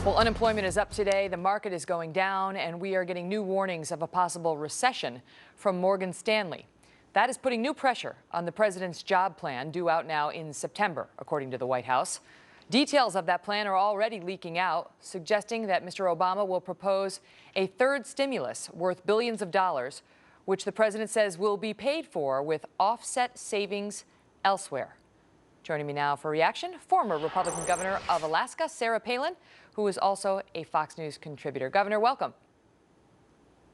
Well, unemployment is up today, the market is going down, and we are getting new warnings of a possible recession from Morgan Stanley. That is putting new pressure on the president's job plan, due out now in September, according to the White House. Details of that plan are already leaking out, suggesting that Mr. Obama will propose a third stimulus worth billions of dollars, which the president says will be paid for with offset savings elsewhere. Joining me now for reaction, former Republican governor of Alaska, Sarah Palin, who is also a Fox News contributor. Governor, welcome.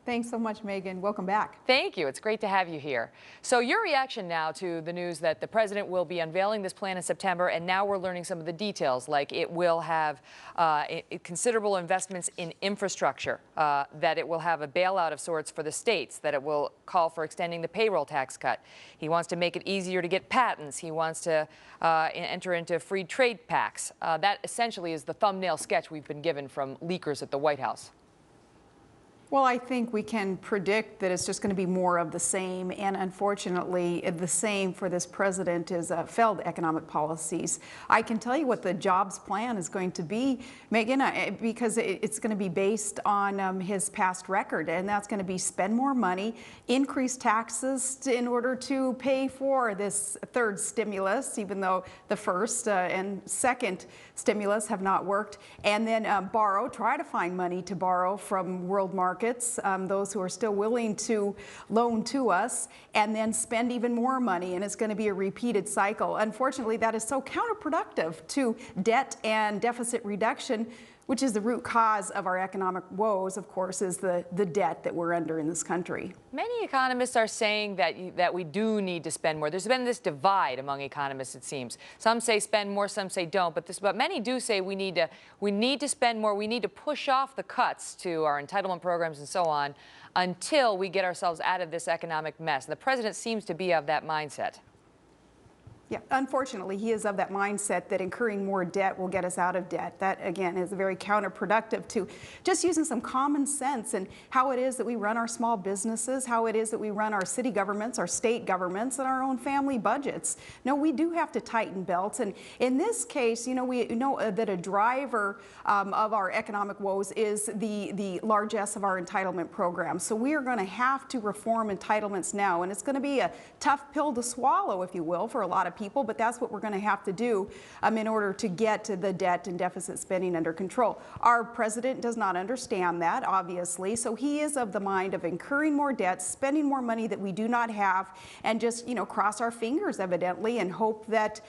Thanks so much, Megan. Welcome back. Thank you. It's great to have you here. So your reaction now to the news that the president will be unveiling this plan in September, and now we're learning some of the details, like it will have considerable investments in infrastructure, that it will have a bailout of sorts for the states, that it will call for extending the payroll tax cut. He wants to make it easier to get patents. He wants to enter into free trade pacts. That essentially is the thumbnail sketch we've been given from leakers at the White House. Well, I think we can predict that it's just going to be more of the same, and unfortunately, the same for this president is failed economic policies. I can tell you what the jobs plan is going to be, Megan, because it's going to be based on his past record, and that's going to be spend more money, increase taxes in order to pay for this third stimulus, even though the first and second stimulus have not worked, and then try to find money to borrow from world markets. Those who are still willing to loan to us, and then spend even more money, and it's going to be a repeated cycle. Unfortunately, that is so counterproductive to debt and deficit reduction, which is the root cause of our economic woes, of course, is the debt that we're under in this country. Many economists are saying that we do need to spend more. There's been this divide among economists, it seems. Some say spend more, some say don't, but many do say we need to spend more. We need to push off the cuts to our entitlement programs and so on until we get ourselves out of this economic mess. And the president seems to be of that mindset. Yeah, unfortunately, he is of that mindset that incurring more debt will get us out of debt. That, again, is very counterproductive to just using some common sense and how it is that we run our small businesses, how it is that we run our city governments, our state governments, and our own family budgets. No, we do have to tighten belts. And in this case, you know, we know that a driver of our economic woes is the largesse of our entitlement program. So we are going to have to reform entitlements now. And it's going to be a tough pill to swallow, if you will, for a lot of people, but that's what we're going to have to do in order to get to the debt and deficit spending under control. Our president does not understand that, obviously, so he is of the mind of incurring more debt, spending more money that we do not have, and just, you know, cross our fingers, evidently, and hope that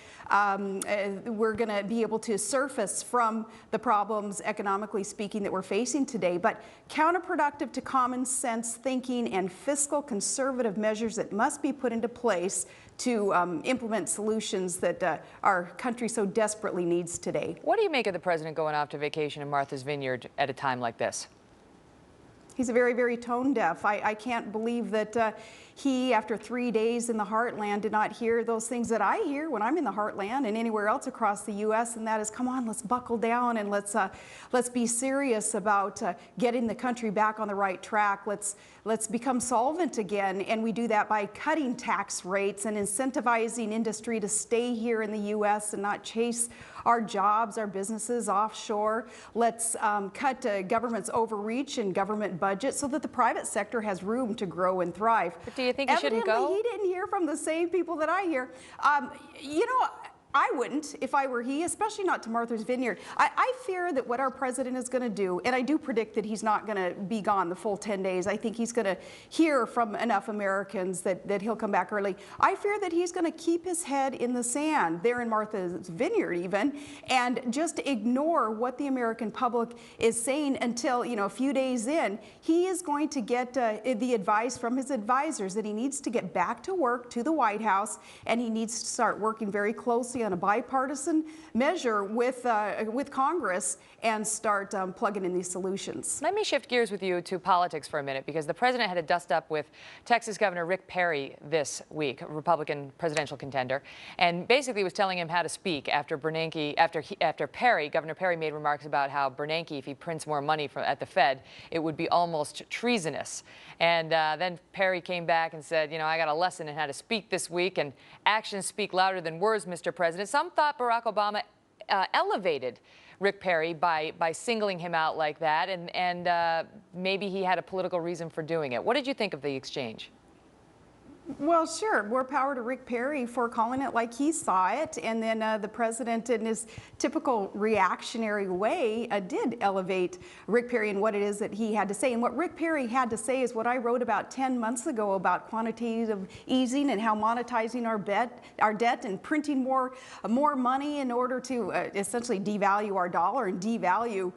we're going to be able to surface from the problems, economically speaking, that we're facing today. But counterproductive to common sense thinking and fiscal conservative measures that must be put into place to implement solutions that our country so desperately needs today. What do you make of the president going off to vacation in Martha's Vineyard at a time like this? He's very, very tone deaf. I can't believe that he, after 3 days in the heartland, did not hear those things that I hear when I'm in the heartland and anywhere else across the U.S., and that is, come on, let's buckle down and let's be serious about getting the country back on the right track. Let's become solvent again, and we do that by cutting tax rates and incentivizing industry to stay here in the U.S. and not chase our jobs, our businesses offshore. Let's cut government's overreach and government budget so that the private sector has room to grow and thrive. But do you think he shouldn't go? Evidently, he didn't hear from the same people that I hear. You know, I wouldn't if I were he, especially not to Martha's Vineyard. I fear that what our president is going to do, and I do predict that he's not going to be gone the full 10 days. I think he's going to hear from enough Americans that he'll come back early. I fear that he's going to keep his head in the sand there in Martha's Vineyard even, and just ignore what the American public is saying until, you know, a few days in. He is going to get the advice from his advisors that he needs to get back to work to the White House, and he needs to start working very closely on a bipartisan measure with Congress and start plugging in these solutions. Let me shift gears with you to politics for a minute, because the president had a dust up with Texas Governor Rick Perry this week, a Republican presidential contender, and basically was telling him how to speak after Bernanke, Governor Perry made remarks about how Bernanke, if he prints more money at the Fed, it would be almost treasonous. And then Perry came back and said, you know, I got a lesson in how to speak this week, and actions speak louder than words, Mr. President. Some thought Barack Obama elevated Rick Perry by singling him out like that, and maybe he had a political reason for doing it. What did you think of the exchange? Well, sure. More power to Rick Perry for calling it like he saw it. And then the president, in his typical reactionary way, did elevate Rick Perry and what it is that he had to say. And what Rick Perry had to say is what I wrote about 10 months ago about quantitative easing and how monetizing our debt and printing more money in order to essentially devalue our dollar and devalue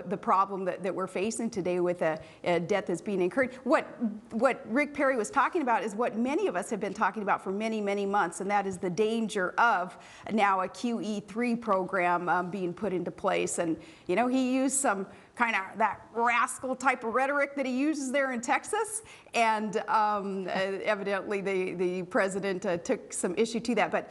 the problem that we're facing today with a debt that's being incurred. What Rick Perry was talking about is what many of us have been talking about for many, many months, and that is the danger of now a QE3 program being put into place. And, you know, he used some kind of that rascal type of rhetoric that he uses there in Texas, and evidently the president took some issue to that. But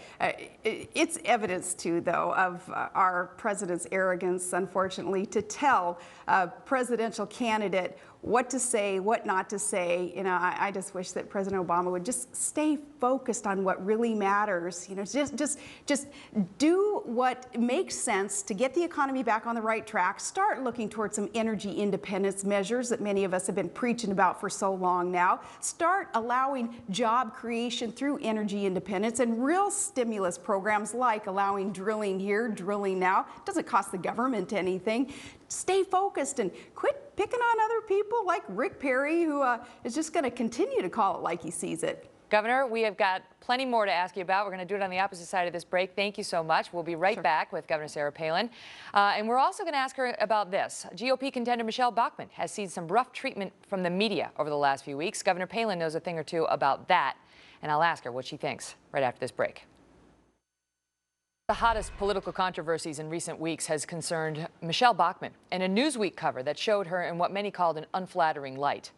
it's evidence too, though, of our president's arrogance, unfortunately, to tell a presidential candidate what to say, what not to say. You know, I just wish that President Obama would just stay focused on what really matters. You know, just do what makes sense to get the economy back on the right track. Start looking towards some energy independence measures that many of us have been preaching about for so long now. Start allowing job creation through energy independence and real stimulus programs like allowing drilling here, drilling now. It doesn't cost the government anything. Stay focused and quit picking on other people like Rick Perry, who is just going to continue to call it like he sees it. Governor, we have got plenty more to ask you about. We're going to do it on the opposite side of this break. Thank you so much. We'll be right back with Governor Sarah Palin. And we're also going to ask her about this. GOP contender Michelle Bachmann has seen some rough treatment from the media over the last few weeks. Governor Palin knows a thing or two about that, and I'll ask her what she thinks right after this break. The hottest political controversies in recent weeks has concerned Michelle Bachmann and a Newsweek cover that showed her in what many called an unflattering light.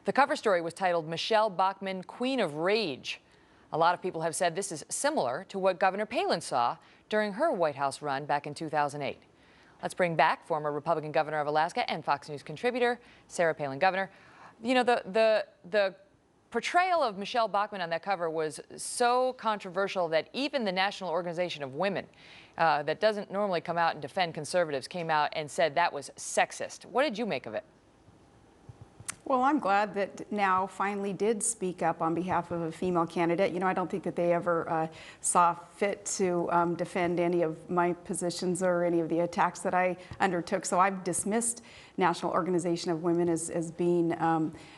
The cover story was titled Michelle Bachmann, Queen of Rage. A lot of people have said this is similar to what Governor Palin saw during her White House run back in 2008. Let's bring back former Republican governor of Alaska and Fox News contributor Sarah Palin. Governor, you know, the portrayal of Michelle Bachmann on that cover was so controversial that even the National Organization of Women, that doesn't normally come out and defend conservatives, came out and said that was sexist. What did you make of it? Well, I'm glad that now finally did speak up on behalf of a female candidate. You know, I don't think that they ever saw fit to defend any of my positions or any of the attacks that I undertook. So I've dismissed National Organization of Women as being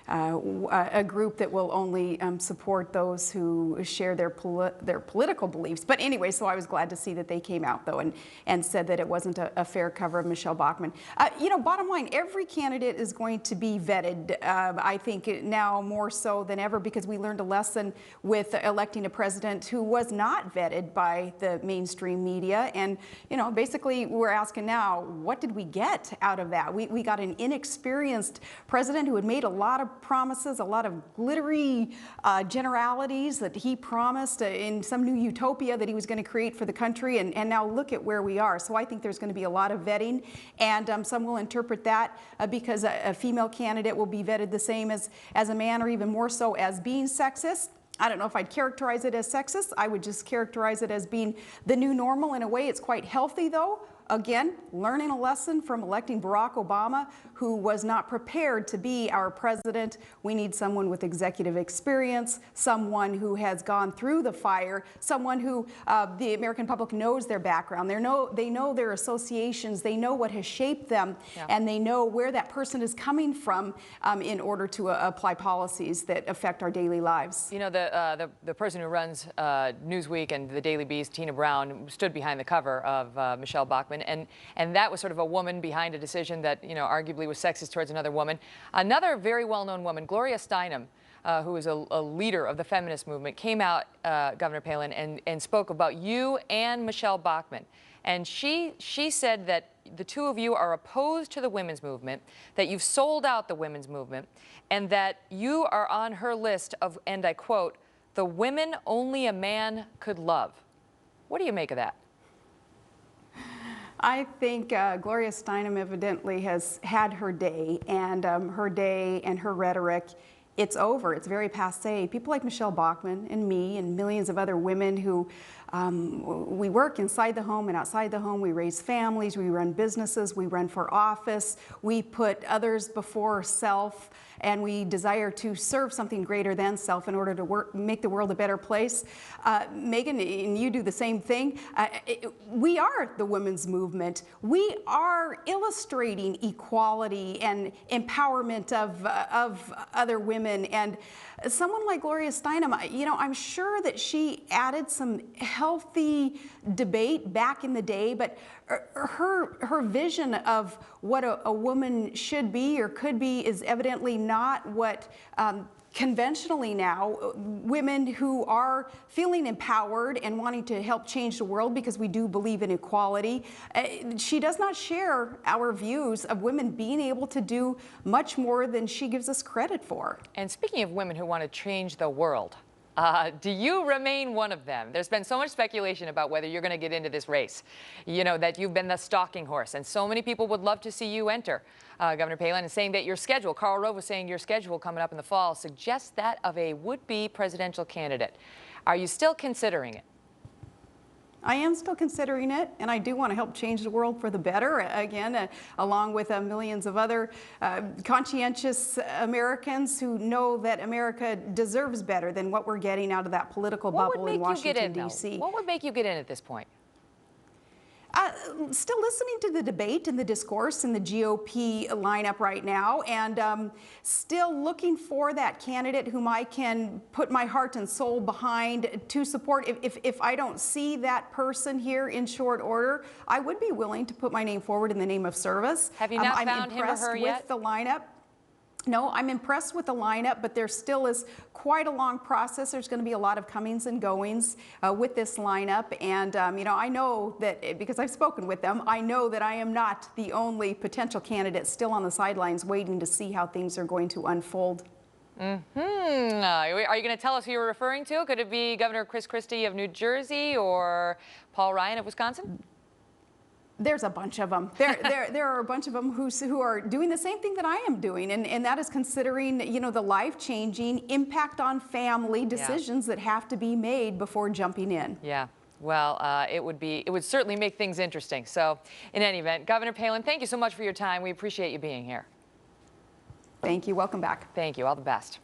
a group that will only support those who share their political beliefs. But anyway, so I was glad to see that they came out, though, and said that it wasn't a fair cover of Michelle Bachmann. You know, bottom line, every candidate is going to be vetted, I think now more so than ever, because we learned a lesson with electing a president who was not vetted by the mainstream media. And, you know, basically we're asking now, what did we get out of that? We got an inexperienced president who had made a lot of promises, a lot of glittery generalities that he promised in some new utopia that he was going to create for the country, and now look at where we are. So I think there's going to be a lot of vetting, and some will interpret that because a female candidate will be vetted the same as a man, or even more so as being sexist. I don't know if I'd characterize it as sexist. I would just characterize it as being the new normal. In a way, it's quite healthy, though. Again, learning a lesson from electing Barack Obama, who was not prepared to be our president. We need someone with executive experience, someone who has gone through the fire, someone who the American public knows their background. They know their associations, they know what has shaped them, and they know where that person is coming from in order to apply policies that affect our daily lives. You know, the person who runs Newsweek and the Daily Beast, Tina Brown, stood behind the cover of Michelle Bachmann. And that was sort of a woman behind a decision that, you know, arguably was sexist towards another woman. Another very well-known woman, Gloria Steinem, who is a leader of the feminist movement, came out, Governor Palin, and spoke about you and Michelle Bachmann. And she said that the two of you are opposed to the women's movement, that you've sold out the women's movement, and that you are on her list of, and I quote, the women only a man could love. What do you make of that? I think Gloria Steinem evidently has had her day and her rhetoric. It's over. It's very passé. People like Michelle Bachmann and me and millions of other women who We work inside the home and outside the home. We raise families, we run businesses, we run for office, we put others before self, and we desire to serve something greater than self in order to make the world a better place. Megyn, and you do the same thing. We are the women's movement. We are illustrating equality and empowerment of other women. And someone like Gloria Steinem, I'm sure that she added some healthy debate back in the day, but her vision of what a woman should be or could be is evidently not what conventionally now women who are feeling empowered and wanting to help change the world, because we do believe in equality. She does not share our views of women being able to do much more than she gives us credit for. And speaking of women who want to change the world, do you remain one of them? There's been so much speculation about whether you're going to get into this race, that you've been the stalking horse, and so many people would love to see you enter. Governor Palin is saying that your schedule, Karl Rove was saying your schedule coming up in the fall suggests that of a would-be presidential candidate. Are you still considering it? I am still considering it, and I do want to help change the world for the better, again, along with millions of other conscientious Americans who know that America deserves better than what we're getting out of that political bubble in Washington, D.C. What would make you get in at this point? Still listening to the debate and the discourse in the GOP lineup right now, and still looking for that candidate whom I can put my heart and soul behind to support. If I don't see that person here in short order, I would be willing to put my name forward in the name of service. Have you not found him or her yet? I'm impressed with the lineup. No, I'm impressed with the lineup, but there still is quite a long process. There's going to be a lot of comings and goings with this lineup. And, I know that because I've spoken with them, I know that I am not the only potential candidate still on the sidelines waiting to see how things are going to unfold. Are you going to tell us who you're referring to? Could it be Governor Chris Christie of New Jersey or Paul Ryan of Wisconsin? There's a bunch of them. There are a bunch of them who are doing the same thing that I am doing, and that is considering, the life-changing impact on family decisions that have to be made before jumping in. Yeah. Well, it would certainly make things interesting. So, in any event, Governor Palin, thank you so much for your time. We appreciate you being here. Thank you. Welcome back. Thank you. All the best.